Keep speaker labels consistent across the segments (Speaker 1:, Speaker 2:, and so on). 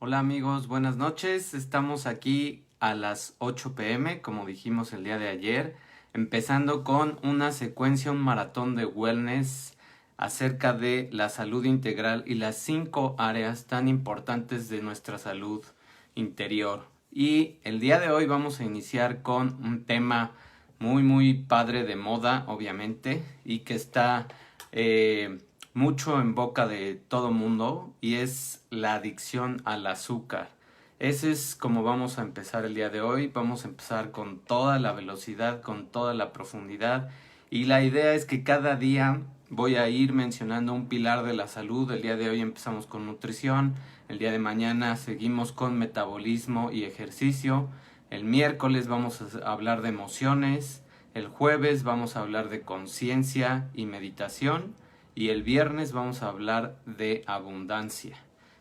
Speaker 1: Hola amigos, buenas noches. Estamos aquí a las 8 p.m., como dijimos el día de ayer, empezando con una secuencia, un maratón de wellness acerca de la salud integral y las 5 áreas tan importantes de nuestra salud interior. Y el día de hoy vamos a iniciar con un tema muy padre de moda, obviamente, y que está eh, mucho en boca de todo mundo, y es la adicción al azúcar. Ese es como vamos a empezar el día de hoy. Vamos a empezar con toda la velocidad, con toda la profundidad, y la idea es que cada día voy a ir mencionando un pilar de la salud. El día de hoy empezamos con nutrición, el día de mañana seguimos con metabolismo y ejercicio, el miércoles vamos a hablar de emociones, el jueves vamos a hablar de conciencia y meditación, y el viernes vamos a hablar de abundancia.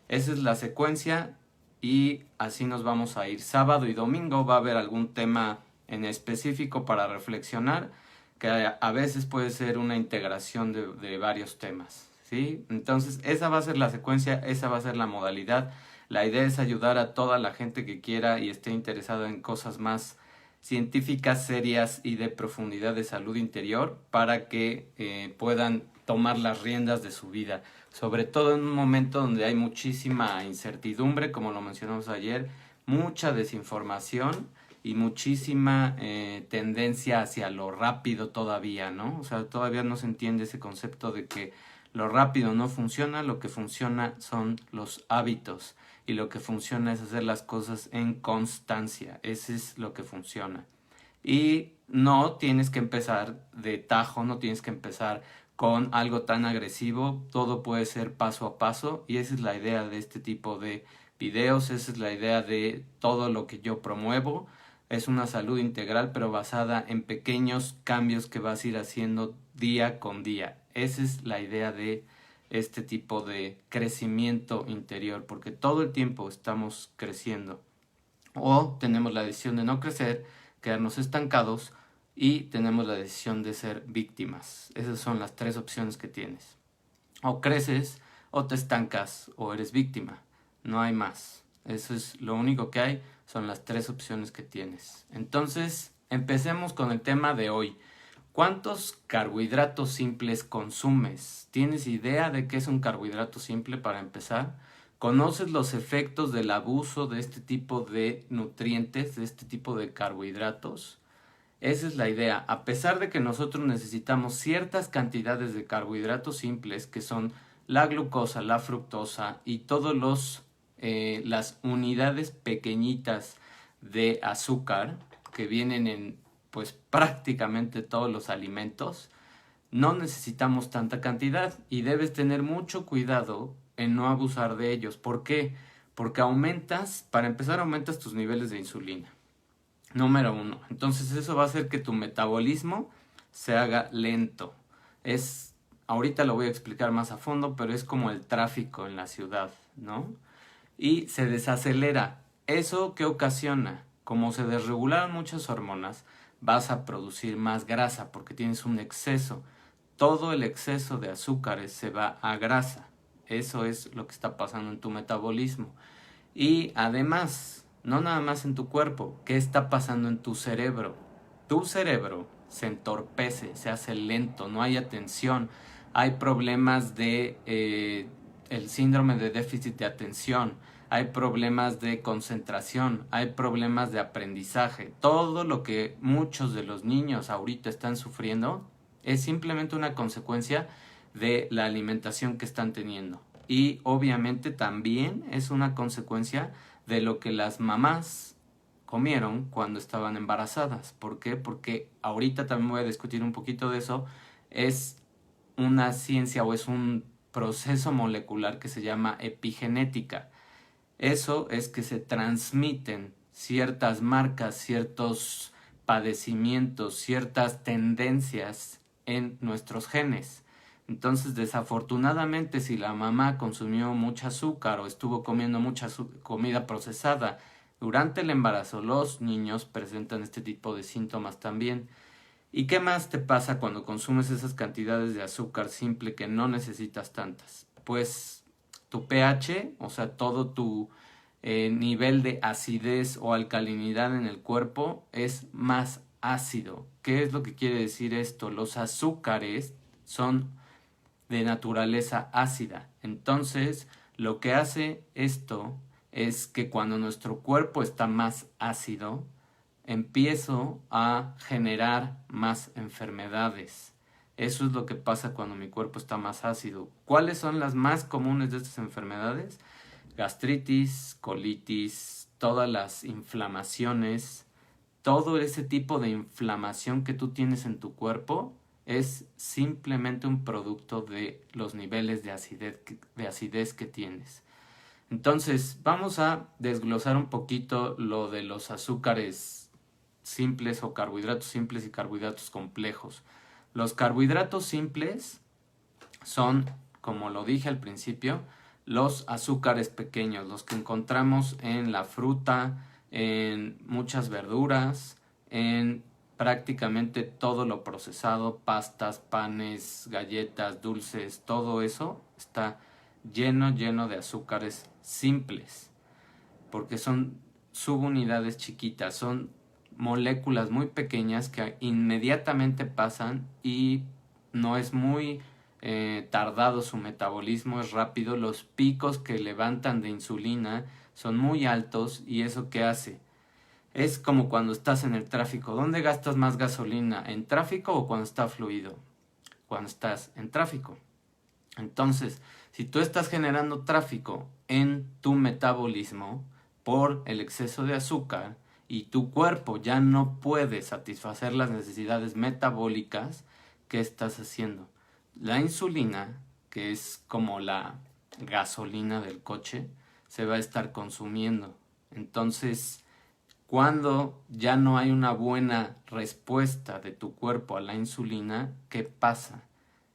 Speaker 1: Esa es la secuencia y así nos vamos a ir. Sábado y domingo va a haber algún tema en específico para reflexionar, que a veces puede ser una integración de varios temas, ¿sí? Entonces esa va a ser la secuencia, esa va a ser la modalidad. La idea es ayudar a toda la gente que quiera y esté interesada en cosas más científicas, serias y de profundidad de salud interior, para que puedan tomar las riendas de su vida, sobre todo en un momento donde hay muchísima incertidumbre, como lo mencionamos ayer, mucha desinformación y muchísima tendencia hacia lo rápido todavía, ¿no? O sea, todavía no se entiende ese concepto de que lo rápido no funciona, lo que funciona son los hábitos, y lo que funciona es hacer las cosas en constancia. Ese es lo que funciona. Y no tienes que empezar de tajo, no tienes que empezar con algo tan agresivo. Todo puede ser paso a paso, y esa es la idea de este tipo de videos, esa es la idea de todo lo que yo promuevo. Es una salud integral, pero basada en pequeños cambios que vas a ir haciendo día con día. Esa es la idea de este tipo de crecimiento interior, porque todo el tiempo estamos creciendo. O tenemos la decisión de no crecer, quedarnos estancados, y tenemos la decisión de ser víctimas. Esas son las tres opciones que tienes. O creces, o te estancas, o eres víctima. No hay más. Eso es lo único que hay, son las tres opciones que tienes. Entonces, empecemos con el tema de hoy. ¿Cuántos carbohidratos simples consumes? ¿Tienes idea de qué es un carbohidrato simple para empezar? ¿Conoces los efectos del abuso de este tipo de nutrientes, de este tipo de carbohidratos? Esa es la idea. A pesar de que nosotros necesitamos ciertas cantidades de carbohidratos simples, que son la glucosa, la fructosa y todos las unidades pequeñitas de azúcar que vienen en pues prácticamente todos los alimentos, no necesitamos tanta cantidad, y debes tener mucho cuidado en no abusar de ellos. ¿Por qué? Porque para empezar, aumentas tus niveles de insulina. Número uno. Entonces eso va a hacer que tu metabolismo se haga lento. Ahorita lo voy a explicar más a fondo, pero es como el tráfico en la ciudad, ¿no? Y se desacelera. ¿Eso qué ocasiona? Como se desregularon muchas hormonas, vas a producir más grasa porque tienes un exceso. Todo el exceso de azúcares se va a grasa. Eso es lo que está pasando en tu metabolismo. Y además, no nada más en tu cuerpo, ¿qué está pasando en tu cerebro? Tu cerebro se entorpece, se hace lento, no hay atención, hay problemas de el síndrome de déficit de atención, hay problemas de concentración, hay problemas de aprendizaje. Todo lo que muchos de los niños ahorita están sufriendo es simplemente una consecuencia de la alimentación que están teniendo. Y obviamente también es una consecuencia de lo que las mamás comieron cuando estaban embarazadas. ¿Por qué? Porque ahorita también voy a discutir un poquito de eso. Es una ciencia, o es un proceso molecular que se llama epigenética. Eso es que se transmiten ciertas marcas, ciertos padecimientos, ciertas tendencias en nuestros genes. Entonces, desafortunadamente, si la mamá consumió mucho azúcar o estuvo comiendo mucha comida procesada durante el embarazo, los niños presentan este tipo de síntomas también. ¿Y qué más te pasa cuando consumes esas cantidades de azúcar simple que no necesitas tantas? Pues tu pH, o sea, todo nivel de acidez o alcalinidad en el cuerpo es más ácido. ¿Qué es lo que quiere decir esto? Los azúcares son de naturaleza ácida. Entonces, lo que hace esto es que cuando nuestro cuerpo está más ácido, empiezo a generar más enfermedades. Eso es lo que pasa cuando mi cuerpo está más ácido. ¿Cuáles son las más comunes de estas enfermedades? Gastritis, colitis, todas las inflamaciones, todo ese tipo de inflamación que tú tienes en tu cuerpo es simplemente un producto de los niveles de acidez que tienes. Entonces, vamos a desglosar un poquito lo de los azúcares simples o carbohidratos simples y carbohidratos complejos. Los carbohidratos simples son, como lo dije al principio, los azúcares pequeños, los que encontramos en la fruta, en muchas verduras, en prácticamente todo lo procesado, pastas, panes, galletas, dulces, todo eso está lleno de azúcares simples, porque son subunidades chiquitas, son moléculas muy pequeñas que inmediatamente pasan y no es muy tardado su metabolismo, es rápido, los picos que levantan de insulina son muy altos y eso ¿qué hace? Es como cuando estás en el tráfico. ¿Dónde gastas más gasolina? ¿En tráfico o cuando está fluido? Cuando estás en tráfico. Entonces, si tú estás generando tráfico en tu metabolismo por el exceso de azúcar y tu cuerpo ya no puede satisfacer las necesidades metabólicas, ¿qué estás haciendo? La insulina, que es como la gasolina del coche, se va a estar consumiendo. Entonces, cuando ya no hay una buena respuesta de tu cuerpo a la insulina, ¿qué pasa?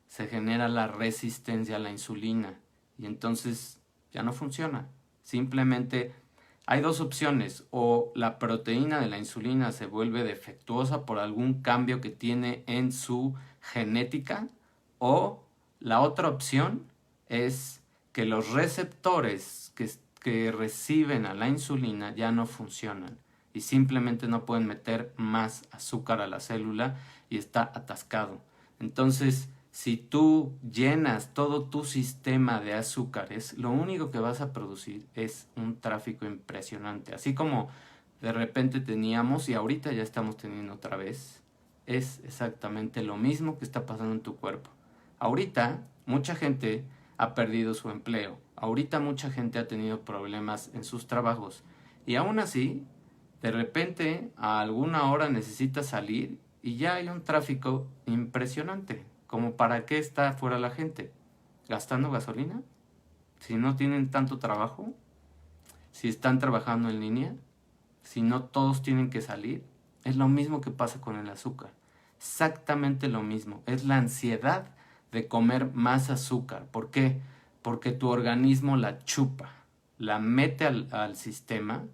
Speaker 1: Se genera la resistencia a la insulina y entonces ya no funciona. Simplemente hay dos opciones: o la proteína de la insulina se vuelve defectuosa por algún cambio que tiene en su genética, o la otra opción es que los receptores que reciben a la insulina ya no funcionan y simplemente no pueden meter más azúcar a la célula y está atascado. Entonces, si tú llenas todo tu sistema de azúcares, lo único que vas a producir es un tráfico impresionante. Así como de repente teníamos y ahorita ya estamos teniendo otra vez, es exactamente lo mismo que está pasando en tu cuerpo. Ahorita mucha gente ha perdido su empleo. Ahorita mucha gente ha tenido problemas en sus trabajos. Y aún así, de repente a alguna hora necesitas salir y ya hay un tráfico impresionante. ¿Como para qué está fuera la gente? ¿Gastando gasolina? Si no tienen tanto trabajo, si están trabajando en línea, si no todos tienen que salir, es lo mismo que pasa con el azúcar. Exactamente lo mismo. Es la ansiedad de comer más azúcar. ¿Por qué? Porque tu organismo la chupa, la mete al sistema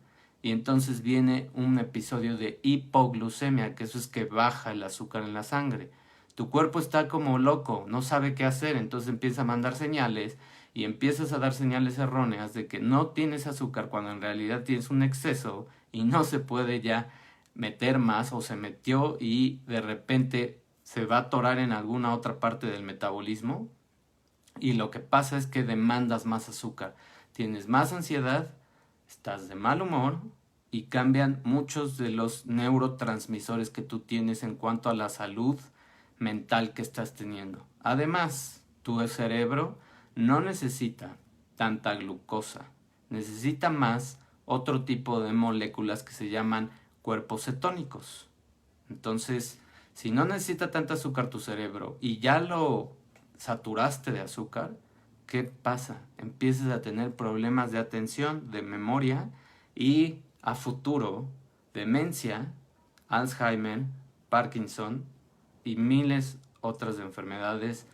Speaker 1: y entonces viene un episodio de hipoglucemia, que eso es que baja el azúcar en la sangre. Tu cuerpo está como loco, no sabe qué hacer, entonces empieza a mandar señales y empiezas a dar señales erróneas de que no tienes azúcar cuando en realidad tienes un exceso y no se puede ya meter más, o se metió y de repente se va a atorar en alguna otra parte del metabolismo y lo que pasa es que demandas más azúcar, tienes más ansiedad, estás de mal humor y cambian muchos de los neurotransmisores que tú tienes en cuanto a la salud mental que estás teniendo. Además, tu cerebro no necesita tanta glucosa, necesita más otro tipo de moléculas que se llaman cuerpos cetónicos. Entonces, si no necesita tanta azúcar tu cerebro y ya lo saturaste de azúcar, ¿qué pasa? Empiezas a tener problemas de atención, de memoria y a futuro demencia, Alzheimer, Parkinson y miles otras de enfermedades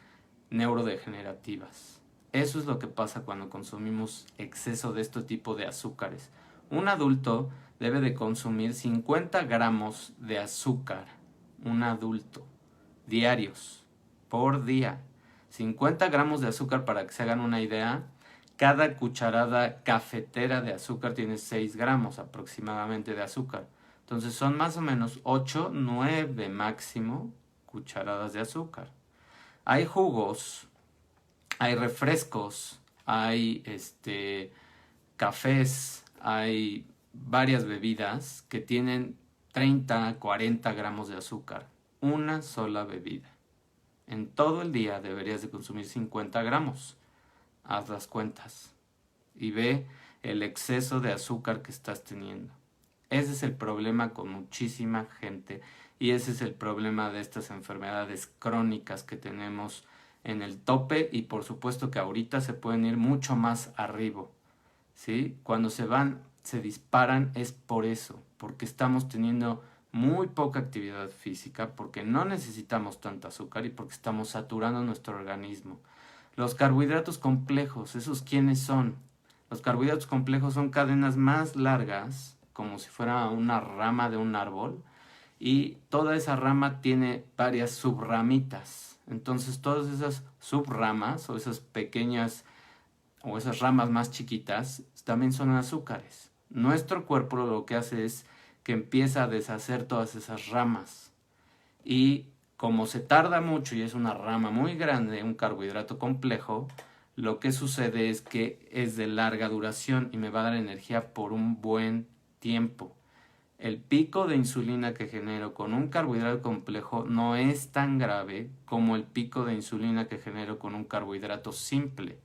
Speaker 1: neurodegenerativas. Eso es lo que pasa cuando consumimos exceso de este tipo de azúcares. Un adulto debe de consumir 50 gramos de azúcar, un adulto, diarios, por día. 50 gramos de azúcar, para que se hagan una idea, cada cucharada cafetera de azúcar tiene 6 gramos aproximadamente de azúcar. Entonces son más o menos 8, 9 máximo cucharadas de azúcar. Hay jugos, hay refrescos, hay cafés, hay varias bebidas que tienen 30, 40 gramos de azúcar. Una sola bebida. En todo el día deberías de consumir 50 gramos. Haz las cuentas y ve el exceso de azúcar que estás teniendo. Ese es el problema con muchísima gente y ese es el problema de estas enfermedades crónicas que tenemos en el tope y por supuesto que ahorita se pueden ir mucho más arriba, ¿sí? Cuando se disparan es por eso, porque estamos teniendo muy poca actividad física, porque no necesitamos tanta azúcar y porque estamos saturando nuestro organismo. Los carbohidratos complejos, ¿esos quiénes son? Los carbohidratos complejos son cadenas más largas, como si fuera una rama de un árbol, y toda esa rama tiene varias subramitas. Entonces todas esas subramas o esas pequeñas o esas ramas más chiquitas también son azúcares. Nuestro cuerpo lo que hace es que empieza a deshacer todas esas ramas y como se tarda mucho y es una rama muy grande, un carbohidrato complejo, lo que sucede es que es de larga duración y me va a dar energía por un buen tiempo. El pico de insulina que genero con un carbohidrato complejo no es tan grave como el pico de insulina que genero con un carbohidrato simple,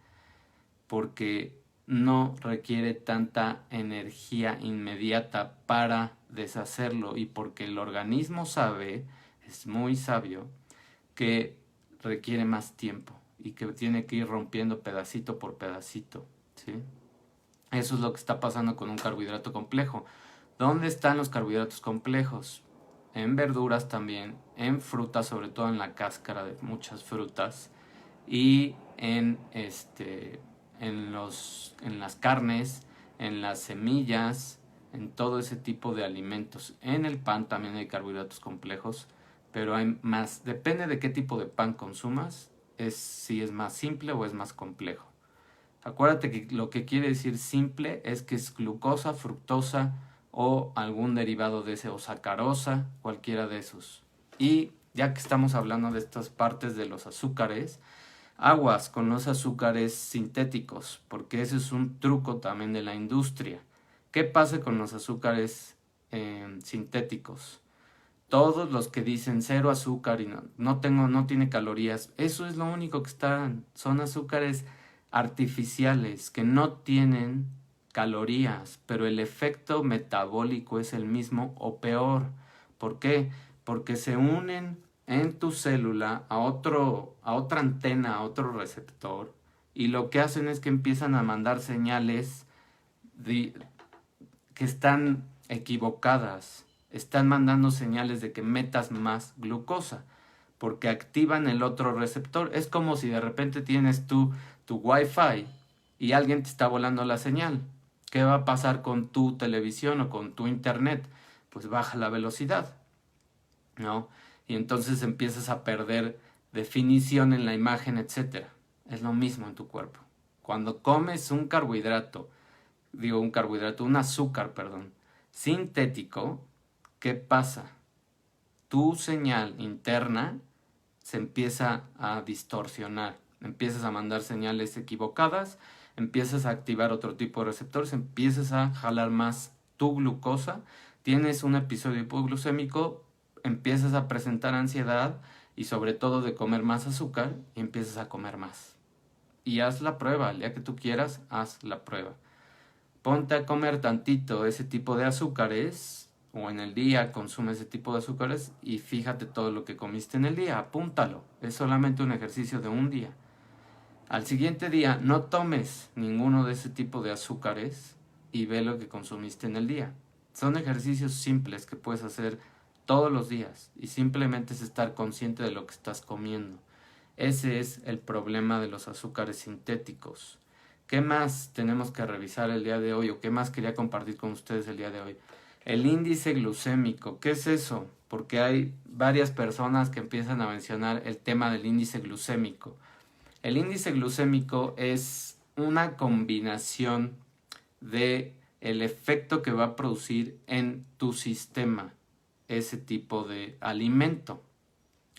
Speaker 1: porque no requiere tanta energía inmediata para deshacerlo y porque el organismo sabe, es muy sabio, que requiere más tiempo y que tiene que ir rompiendo pedacito por pedacito, ¿sí? Eso es lo que está pasando con un carbohidrato complejo. ¿Dónde están los carbohidratos complejos? En verduras también, en frutas, sobre todo en la cáscara de muchas frutas, y en las carnes, en las semillas, en todo ese tipo de alimentos. En el pan también hay carbohidratos complejos, pero hay más, depende de qué tipo de pan consumas, es si es más simple o es más complejo. Acuérdate que lo que quiere decir simple es que es glucosa, fructosa o algún derivado de ese, o sacarosa, cualquiera de esos. Y ya que estamos hablando de estas partes de los azúcares, aguas con los azúcares sintéticos, porque ese es un truco también de la industria. ¿Qué pasa con los azúcares sintéticos? Todos los que dicen cero azúcar y no tiene calorías, eso es lo único que están, son azúcares artificiales que no tienen calorías, pero el efecto metabólico es el mismo o peor. ¿Por qué? Porque se unen en tu célula a otra antena, a otro receptor, y lo que hacen es que empiezan a mandar señales que están equivocadas, están mandando señales de que metas más glucosa, porque activan el otro receptor. Es como si de repente tienes tu Wi-Fi y alguien te está volando la señal. ¿Qué va a pasar con tu televisión o con tu internet? Pues baja la velocidad, ¿no? Y entonces empiezas a perder definición en la imagen, etc. Es lo mismo en tu cuerpo. Cuando comes un un azúcar, perdón, sintético, ¿qué pasa? Tu señal interna se empieza a distorsionar, empiezas a mandar señales equivocadas, empiezas a activar otro tipo de receptores, empiezas a jalar más tu glucosa, tienes un episodio hipoglucémico, empiezas a presentar ansiedad y sobre todo de comer más azúcar y empiezas a comer más. Y haz la prueba, el día que tú quieras, haz la prueba. Ponte a comer tantito ese tipo de azúcares o en el día consume ese tipo de azúcares y fíjate todo lo que comiste en el día, apúntalo, es solamente un ejercicio de un día. Al siguiente día no tomes ninguno de ese tipo de azúcares y ve lo que consumiste en el día. Son ejercicios simples que puedes hacer todos los días y simplemente es estar consciente de lo que estás comiendo. Ese es el problema de los azúcares sintéticos. ¿Qué más tenemos que revisar el día de hoy o qué más quería compartir con ustedes el día de hoy? El índice glucémico, ¿qué es eso? Porque hay varias personas que empiezan a mencionar el tema del índice glucémico. El índice glucémico es una combinación de el efecto que va a producir en tu sistema ese tipo de alimento.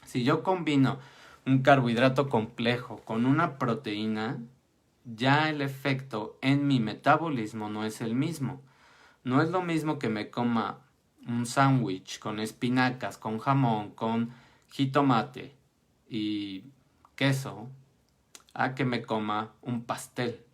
Speaker 1: Si yo combino un carbohidrato complejo con una proteína, ya el efecto en mi metabolismo no es el mismo. No es lo mismo que me coma un sándwich con espinacas, con jamón, con jitomate y queso, a que me coma un pastel.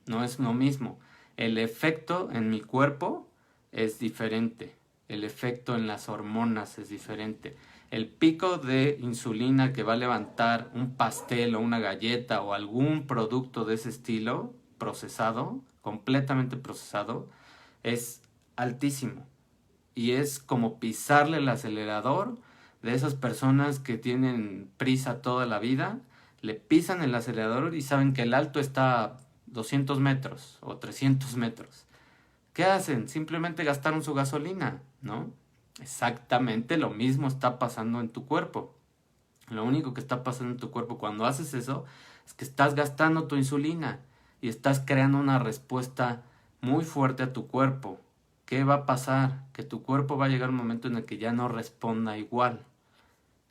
Speaker 1: No es lo mismo. El efecto en mi cuerpo es diferente. El efecto en las hormonas es diferente. El pico de insulina que va a levantar un pastel o una galleta o algún producto de ese estilo, procesado, completamente procesado, es altísimo. Y es como pisarle el acelerador de esas personas que tienen prisa toda la vida. Le pisan el acelerador y saben que el alto está a 200 metros o 300 metros. ¿Qué hacen? Simplemente gastaron su gasolina, ¿no? Exactamente lo mismo está pasando en tu cuerpo. Lo único que está pasando en tu cuerpo cuando haces eso es que estás gastando tu insulina y estás creando una respuesta muy fuerte a tu cuerpo. ¿Qué va a pasar? Que tu cuerpo va a llegar un momento en el que ya no responda igual.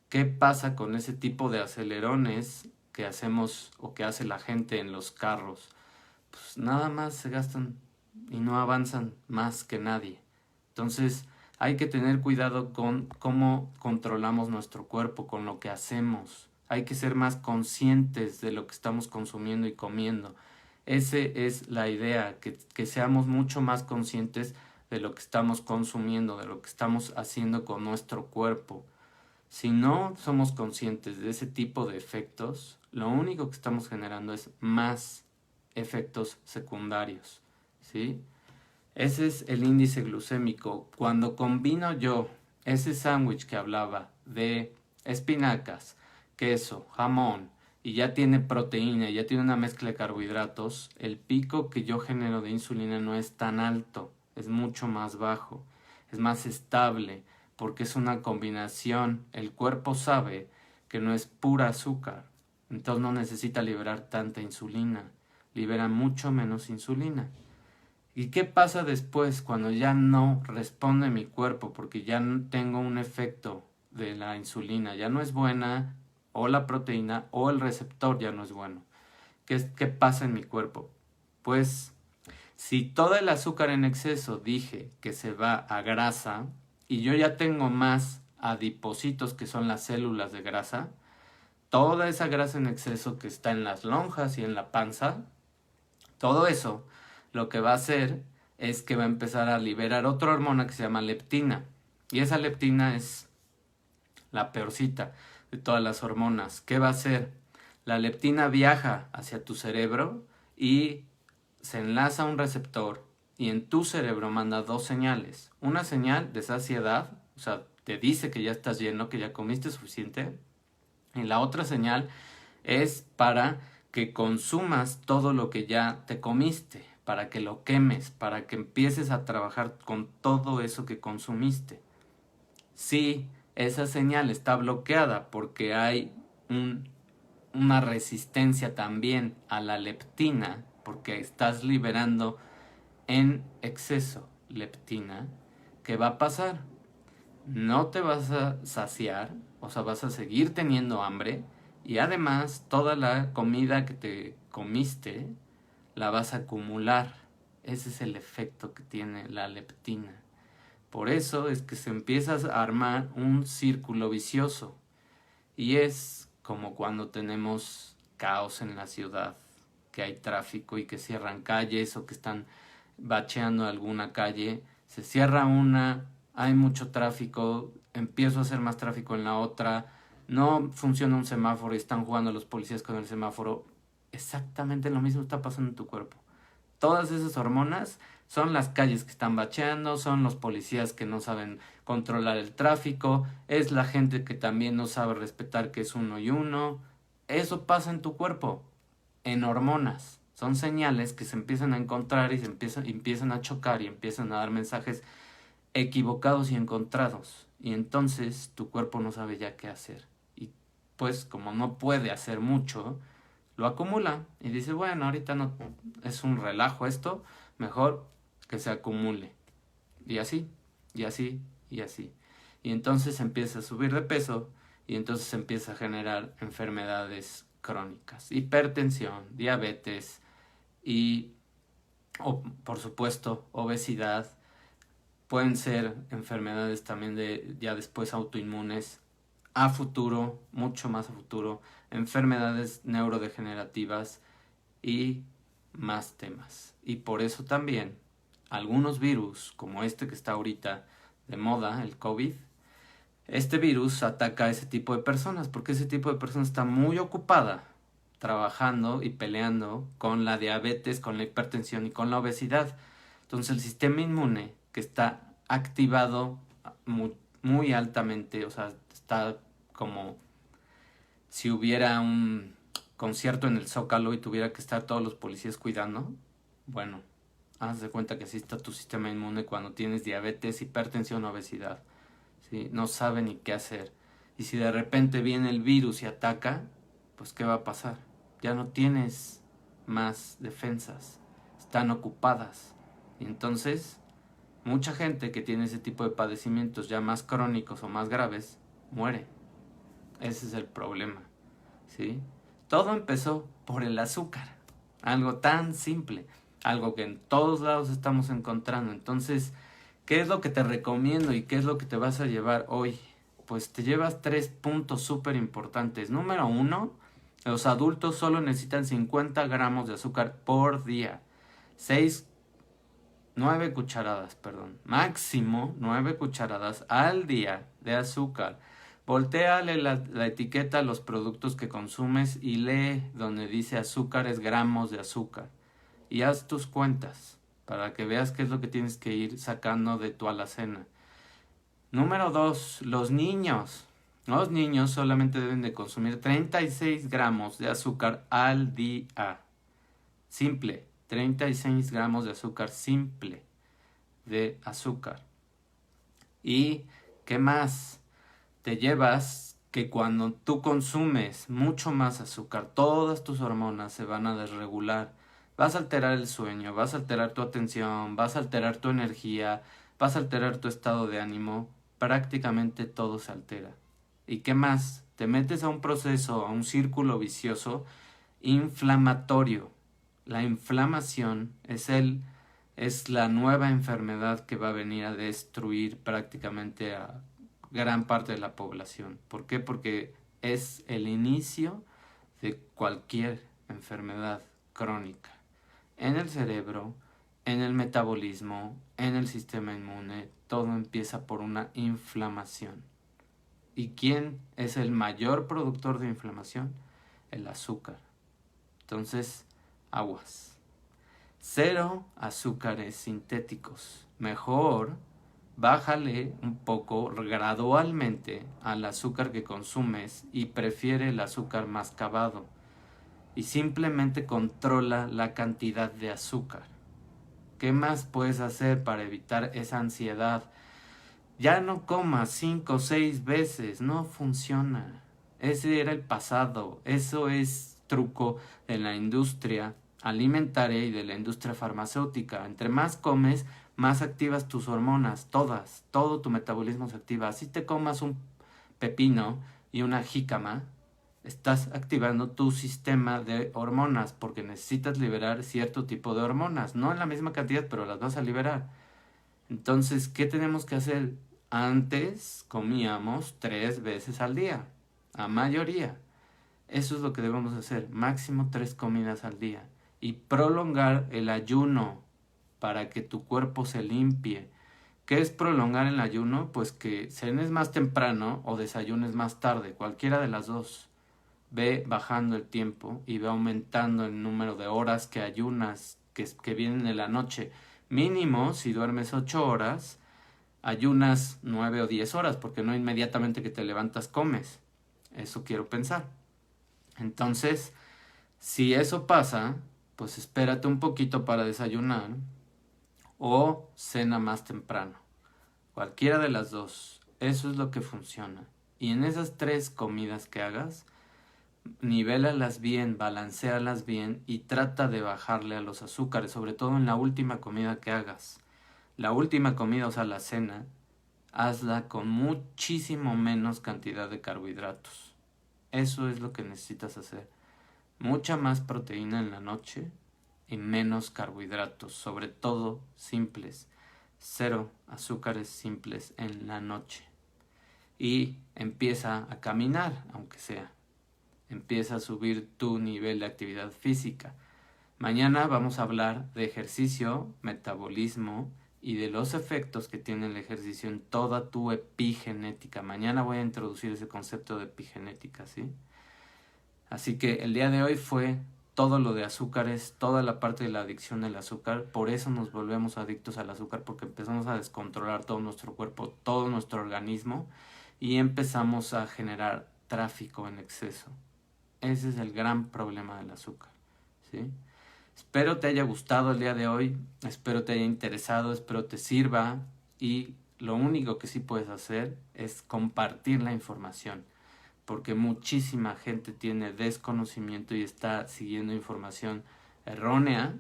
Speaker 1: ¿Qué pasa con ese tipo de acelerones que hacemos o que hace la gente en los carros? Pues nada más se gastan y no avanzan más que nadie. Entonces hay que tener cuidado con cómo controlamos nuestro cuerpo, con lo que hacemos. Hay que ser más conscientes de lo que estamos consumiendo y comiendo. Esa es la idea, que seamos mucho más conscientes de lo que estamos consumiendo, de lo que estamos haciendo con nuestro cuerpo. Si no somos conscientes de ese tipo de efectos, lo único que estamos generando es más efectos secundarios, ¿sí? Ese es el índice glucémico. Cuando combino yo ese sándwich que hablaba de espinacas, queso, jamón, y ya tiene proteína, ya tiene una mezcla de carbohidratos, el pico que yo genero de insulina no es tan alto, es mucho más bajo, es más estable, porque es una combinación. El cuerpo sabe que no es pura azúcar, entonces no necesita liberar tanta insulina, libera mucho menos insulina. ¿Y qué pasa después cuando ya no responde mi cuerpo porque ya no tengo un efecto de la insulina? Ya no es buena o la proteína o el receptor ya no es bueno. ¿Qué pasa en mi cuerpo? Pues si todo el azúcar en exceso dije que se va a grasa y yo ya tengo más adipocitos que son las células de grasa, toda esa grasa en exceso que está en las lonjas y en la panza, todo eso lo que va a hacer es que va a empezar a liberar otra hormona que se llama leptina. Y esa leptina es la peorcita de todas las hormonas. ¿Qué va a hacer? La leptina viaja hacia tu cerebro y se enlaza a un receptor y en tu cerebro manda dos señales. Una señal de saciedad, o sea, te dice que ya estás lleno, que ya comiste suficiente. Y la otra señal es para que consumas todo lo que ya te comiste, para que lo quemes, para que empieces a trabajar con todo eso que consumiste. Si esa señal está bloqueada porque hay una resistencia también a la leptina, porque estás liberando en exceso leptina, ¿qué va a pasar? No te vas a saciar, o sea, vas a seguir teniendo hambre y además toda la comida que te comiste la vas a acumular. Ese es el efecto que tiene la leptina. Por eso es que se empieza a armar un círculo vicioso y es como cuando tenemos caos en la ciudad, que hay tráfico y que cierran calles o que están bacheando alguna calle, se cierra una, hay mucho tráfico, empiezo a hacer más tráfico en la otra, no funciona un semáforo y están jugando los policías con el semáforo. Exactamente lo mismo está pasando en tu cuerpo. Todas esas hormonas son las calles que están bacheando, son los policías que no saben controlar el tráfico, es la gente que también no sabe respetar que es uno y uno. Eso pasa en tu cuerpo, en hormonas. Son señales que se empiezan a encontrar y empiezan a chocar y empiezan a dar mensajes equivocados y encontrados. Y entonces tu cuerpo no sabe ya qué hacer. Y pues como no puede hacer mucho, lo acumula y dice, bueno, ahorita no es un relajo esto, mejor que se acumule. Y así, y así, y así. Y entonces empieza a subir de peso y entonces empieza a generar enfermedades crónicas, hipertensión, diabetes y, por supuesto, obesidad. Pueden ser enfermedades también de ya después autoinmunes a futuro, mucho más a futuro, enfermedades neurodegenerativas y más temas. Y por eso también algunos virus, como este que está ahorita de moda, el COVID, este virus ataca a ese tipo de personas, porque ese tipo de personas está muy ocupada trabajando y peleando con la diabetes, con la hipertensión y con la obesidad. Entonces el sistema inmune que está activado muy altamente, o sea, está como si hubiera un concierto en el Zócalo y tuviera que estar todos los policías cuidando. Bueno, haz de cuenta que así está tu sistema inmune cuando tienes diabetes, hipertensión, obesidad. ¿Sí? No sabe ni qué hacer. Y si de repente viene el virus y ataca, pues ¿qué va a pasar? Ya no tienes más defensas. Están ocupadas. Y entonces, mucha gente que tiene ese tipo de padecimientos ya más crónicos o más graves, muere. Ese es el problema. ¿Sí? Todo empezó por el azúcar. Algo tan simple. Algo que en todos lados estamos encontrando. Entonces, ¿qué es lo que te recomiendo y qué es lo que te vas a llevar hoy? Pues te llevas 3 puntos súper importantes. Número 1, los adultos solo necesitan 50 gramos de azúcar por día. 9 cucharadas, perdón. Máximo 9 cucharadas al día de azúcar. Voltéale la etiqueta a los productos que consumes y lee donde dice azúcares, gramos de azúcar. Y haz tus cuentas para que veas qué es lo que tienes que ir sacando de tu alacena. Número 2, los niños. Los niños solamente deben de consumir 36 gramos de azúcar al día. Simple, 36 gramos de azúcar simple de azúcar. ¿Y qué más? Te llevas que cuando tú consumes mucho más azúcar, todas tus hormonas se van a desregular. Vas a alterar el sueño, vas a alterar tu atención, vas a alterar tu energía, vas a alterar tu estado de ánimo. Prácticamente todo se altera. ¿Y qué más? Te metes a un proceso, a un círculo vicioso inflamatorio. La inflamación es la nueva enfermedad que va a venir a destruir prácticamente a gran parte de la población. ¿Por qué? Porque es el inicio de cualquier enfermedad crónica. En el cerebro, en el metabolismo, en el sistema inmune, todo empieza por una inflamación. ¿Y quién es el mayor productor de inflamación? El azúcar. Entonces, aguas. 0 azúcares sintéticos. Mejor bájale un poco gradualmente al azúcar que consumes y prefiere el azúcar mascabado. Y simplemente controla la cantidad de azúcar. ¿Qué más puedes hacer para evitar esa ansiedad? Ya no comas 5 o 6 veces, no funciona. Ese era el pasado, eso es truco de la industria alimentaria y de la industria farmacéutica. Entre más comes, más activas tus hormonas, todas, todo tu metabolismo se activa. Así te comas un pepino y una jícama, estás activando tu sistema de hormonas porque necesitas liberar cierto tipo de hormonas, no en la misma cantidad, pero las vas a liberar. Entonces, ¿qué tenemos que hacer? Antes comíamos 3 veces al día, a mayoría. Eso es lo que debemos hacer, máximo 3 comidas al día. Y prolongar el ayuno para que tu cuerpo se limpie. ¿Qué es prolongar el ayuno? Pues que cenes más temprano o desayunes más tarde, cualquiera de las dos. Ve bajando el tiempo y ve aumentando el número de horas que ayunas, que vienen en la noche. Mínimo, si duermes 8 horas, ayunas 9 o 10 horas, porque no inmediatamente que te levantas comes. Eso quiero pensar. Entonces, si eso pasa, pues espérate un poquito para desayunar o cena más temprano. Cualquiera de las dos. Eso es lo que funciona. Y en esas 3 comidas que hagas, nivélalas bien, balancealas bien y trata de bajarle a los azúcares, sobre todo en la última comida que hagas. La última comida, o sea, la cena, hazla con muchísimo menos cantidad de carbohidratos. Eso es lo que necesitas hacer. Mucha más proteína en la noche y menos carbohidratos, sobre todo simples. Cero azúcares simples en la noche. Y empieza a caminar, aunque sea. Empieza a subir tu nivel de actividad física. Mañana vamos a hablar de ejercicio, metabolismo y de los efectos que tiene el ejercicio en toda tu epigenética. Mañana voy a introducir ese concepto de epigenética, ¿sí? Así que el día de hoy fue todo lo de azúcares, toda la parte de la adicción al azúcar. Por eso nos volvemos adictos al azúcar, porque empezamos a descontrolar todo nuestro cuerpo, todo nuestro organismo y empezamos a generar tráfico en exceso. Ese es el gran problema del azúcar, ¿sí? Espero te haya gustado el día de hoy, espero te haya interesado, espero te sirva y lo único que sí puedes hacer es compartir la información, porque muchísima gente tiene desconocimiento y está siguiendo información errónea,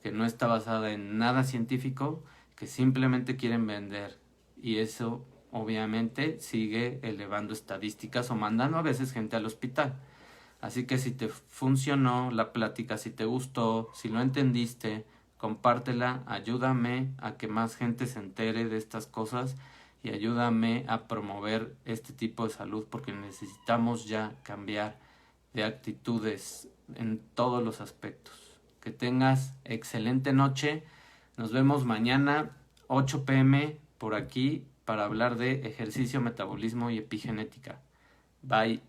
Speaker 1: que no está basada en nada científico, que simplemente quieren vender y eso obviamente sigue elevando estadísticas o mandando a veces gente al hospital. Así que si te funcionó la plática, si te gustó, si lo entendiste, compártela, ayúdame a que más gente se entere de estas cosas y ayúdame a promover este tipo de salud porque necesitamos ya cambiar de actitudes en todos los aspectos. Que tengas excelente noche. Nos vemos mañana 8 p.m. por aquí para hablar de ejercicio, metabolismo y epigenética. Bye.